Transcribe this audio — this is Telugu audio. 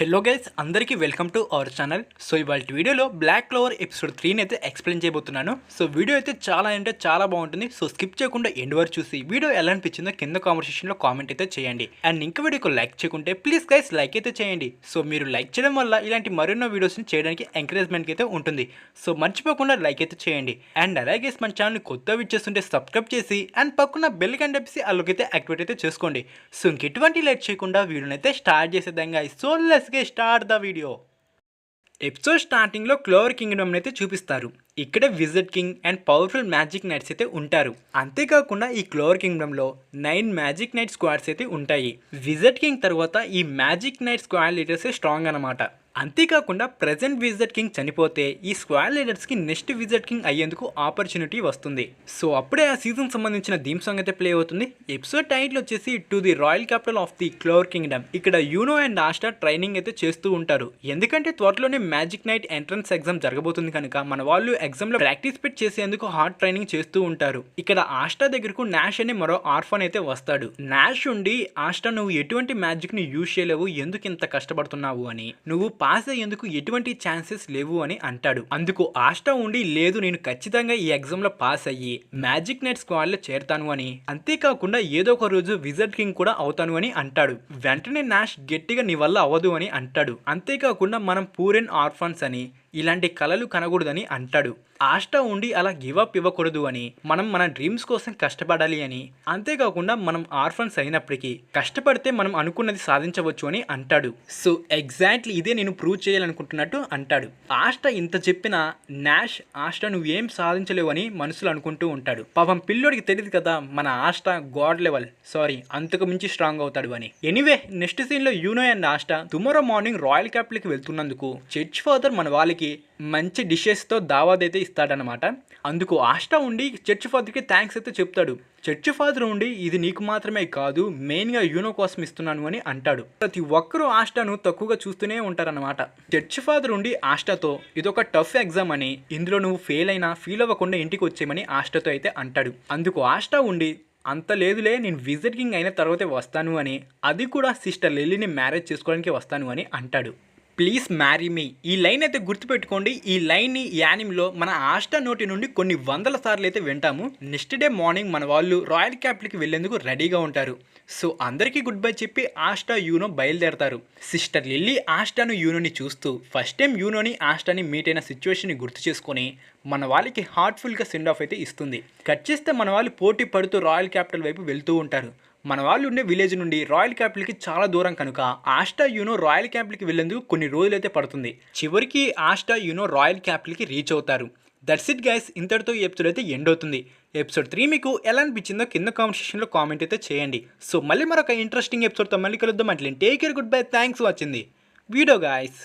హలో గైస్, అందరికీ welcome to our channel. So ఇవాళ వీడియోలో బ్లాక్ క్లోవర్ ఎపిసోడ్ 3ని అయితే ఎక్స్ప్లెయిన్ చేయబోతున్నాను. సో వీడియో అయితే చాలా బాగుంటుంది. సో స్కిప్ చేయకుండా ఎండ్ వరకు చూసి వీడియో ఎలా అనిపించిందో కింద కామెంట్ కామెంట్ అయితే చేయండి. అండ్ ఇంకా వీడియోకి లైక్ చేయకుంటే ప్లీజ్ గైస్ లైక్ అయితే చేయండి. సో మీరు లైక్ చేయడం వల్ల ఇలాంటి మరెన్నో వీడియోస్ని చేయడానికి ఎంకరేజ్మెంట్ అయితే ఉంటుంది. సో మర్చిపోకుండా లైక్ అయితే చేయండి. అండ్ అలాగే మన ఛానల్ని కొత్త విచ్చేస్తుంటే సబ్స్క్రైబ్ చేసి అండ్ పక్కన బెల్ గంట చెప్పేసి అల్లకైతే యాక్టివేట్ అయితే చేసుకోండి. సో ఇంకెటువంటి లేట్ చేయకుండా వీడియోని అయితే స్టార్ట్ చేసేద్దాం guys. So start the video. Episode స్టార్టింగ్లో క్లోవర్ కింగ్డమ్ అయితే చూపిస్తారు. ఇక్కడ wizard king and powerful magic nights అయితే ఉంటారు. అంతేకాకుండా ఈ క్లోవర్ కింగ్డమ్లో 9 మ్యాజిక్ నైట్ స్క్వాడ్స్ అయితే ఉంటాయి. విజర్డ్ కింగ్ తర్వాత ఈ magic night squad leaders strong అనమాట. అంతేకాకుండా ప్రెజెంట్ విజర్డ్ కింగ్ చనిపోతే ఈ స్క్వాడ్ లీడర్స్కి నెక్స్ట్ విజర్డ్ కింగ్ అయ్యేందుకు ఆపర్చునిటీ వస్తుంది. సో అప్పుడే ఆ సీజన్ సంబంధించిన థీమ్ సాంగ్ అయితే ప్లే అవుతుంది. ఎపిసోడ్ టైటిల్ వచ్చేసి to the royal capital of the Clover Kingdom. ఇక్కడ యూనో అండ్ ఆస్టా ట్రైనింగ్ అయితే చేస్తూ ఉంటారు. ఎందుకంటే త్వరలోనే మ్యాజిక్ నైట్ ఎంట్రన్స్ ఎగ్జామ్ జరగబోతుంది కనుక మన వాళ్ళు ఎగ్జామ్ లో ప్రాక్టీస్పేట్ చేసేందుకు హార్డ్ ట్రైనింగ్ చేస్తూ ఉంటారు. ఇక్కడ ఆస్టా దగ్గరకు నాష్ అనే మరో ఆర్ఫన్ అయితే వస్తాడు. నాష్ ఉండి ఆస్టా నువ్వు ఎటువంటి మ్యాజిక్ ని యూజ్ చేయలేవు, ఎందుకు ఇంత కష్టపడుతున్నావు అని, నువ్వు పాస్ అయ్యేందుకు ఎటువంటి ఛాన్సెస్ లేవు అని అంటాడు. అందుకు ఆస్టా ఉండి లేదు నేను ఖచ్చితంగా ఈ ఎగ్జామ్ లో పాస్ అయ్యి మ్యాజిక్ నైట్ స్క్వాడ్ లో చేరతాను అని, అంతేకాకుండా ఏదో ఒక రోజు విజర్డ్ కింగ్ కూడా అవుతాను అని అంటాడు. వెంటనే నాష్ గట్టిగా నీ వల్ల అవ్వదు అని అంటాడు. అంతేకాకుండా మనం పూర్ అండ్ ఆర్ఫన్స్ అని ఇలాంటి కళలు కనకూడదని అంటాడు. ఆస్టా ఉండి అలా గివ్ అప్ ఇవ్వకూడదు అని, మనం మన డ్రీమ్స్ కోసం కష్టపడాలి అని, అంతేకాకుండా మనం ఆర్ఫన్స్ అయినప్పటికీ కష్టపడితే మనం అనుకున్నది సాధించవచ్చు అని అంటాడు. సో ఎగ్జాక్ట్లీ ఇదే నేను ప్రూవ్ చేయాలనుకుంటున్నట్టు అంటాడు. ఆస్టా ఇంత చెప్పినా నాష్ ఆస్టా నువ్వేం సాధించలేవు అని మనసులో అనుకుంటూ ఉంటాడు. పాపం పిల్లోడికి తెలియదు కదా మన ఆస్టా గాడ్ లెవెల్ అంతకు మించి స్ట్రాంగ్ అవుతాడు అని. ఎనీవే నెక్స్ట్ సీన్ లో you know and Asta tomorrow morning royal క్యాపిటల్కి వెళ్తున్నందుకు చర్చ్ ఫాదర్ మన వాళ్ళకి మంచి డిషెస్తో దావాద్ అయితే ఇస్తాడనమాట. అందుకు ఆస్టా ఉండి చర్చ్ ఫాదర్కి థ్యాంక్స్ అయితే చెప్తాడు. చర్చ్ ఫాదర్ ఉండి ఇది నీకు మాత్రమే కాదు మెయిన్గా యూనో కోసం ఇస్తున్నాను అని అంటాడు. ప్రతి ఒక్కరూ ఆస్టాను తక్కువగా చూస్తూనే ఉంటారనమాట. చర్చ్ ఫాదర్ ఉండి ఆస్టాతో ఇదొక టఫ్ ఎగ్జామ్ అని, ఇందులో నువ్వు ఫెయిల్ అయినా ఫీల్ అవ్వకుండా ఇంటికి వచ్చేయమని ఆస్టాతో అయితే అంటాడు. అందుకు ఆస్టా ఉండి అంత లేదులే నేను విజర్డ్ కింగ్ అయిన తర్వాతే వస్తాను అని, అది కూడా సిస్టర్ లిల్లీని మ్యారేజ్ చేసుకోవడానికి వస్తాను అని అంటాడు. Please marry me. ఈ లైన్ అయితే గుర్తుపెట్టుకోండి. ఈ లైన్ని యానిమ్లో మన ఆస్టా నోటి నుండి కొన్ని వందల సార్లు అయితే వింటాము. నెక్స్ట్ డే మార్నింగ్ మన వాళ్ళు రాయల్ క్యాపిటల్కి వెళ్లేందుకు రెడీగా ఉంటారు. సో అందరికీ గుడ్ బై చెప్పి ఆస్టా యూనో బయలుదేరతారు. సిస్టర్ లిల్లీ ఆస్టాను యూనోని చూస్తూ ఫస్ట్ టైం యూనోని ఆస్టాని మీట్ అయిన సిచ్యువేషన్ని గుర్తు చేసుకొని మన వాళ్ళకి హార్ట్ఫుల్గా సెండ్ ఆఫ్ అయితే ఇస్తుంది. కట్ చేస్తే మన వాళ్ళు పోటీ పడుతూ రాయల్ క్యాపిటల్ వైపు వెళ్తూ ఉంటారు. మన వాళ్ళు ఉండే విలేజ్ నుండి రాయల్ క్యాపిటల్కి చాలా దూరం కనుక ఆస్టా యూనో రాయల్ క్యాపిటల్కి వెళ్ళేందుకు కొన్ని రోజులైతే పడుతుంది. చివరికి ఆస్టా యూనో రాయల్ క్యాపిటల్కి రీచ్ అవుతారు. That's it guys. ఇంతటితో ఈ ఎపిసోడ్ అయితే ఎండ్ అవుతుంది. ఎపిసోడ్ 3 మీకు ఎలా అనిపించిందో కింద కామెంట్ సెక్షన్లో కామెంట్ అయితే చేయండి. సో మళ్ళీ మరొక ఇంట్రెస్టింగ్ ఎపిసోడ్తో మళ్ళీ కలుద్దాం. అంటే take care, good bye, thanks watching the video guys.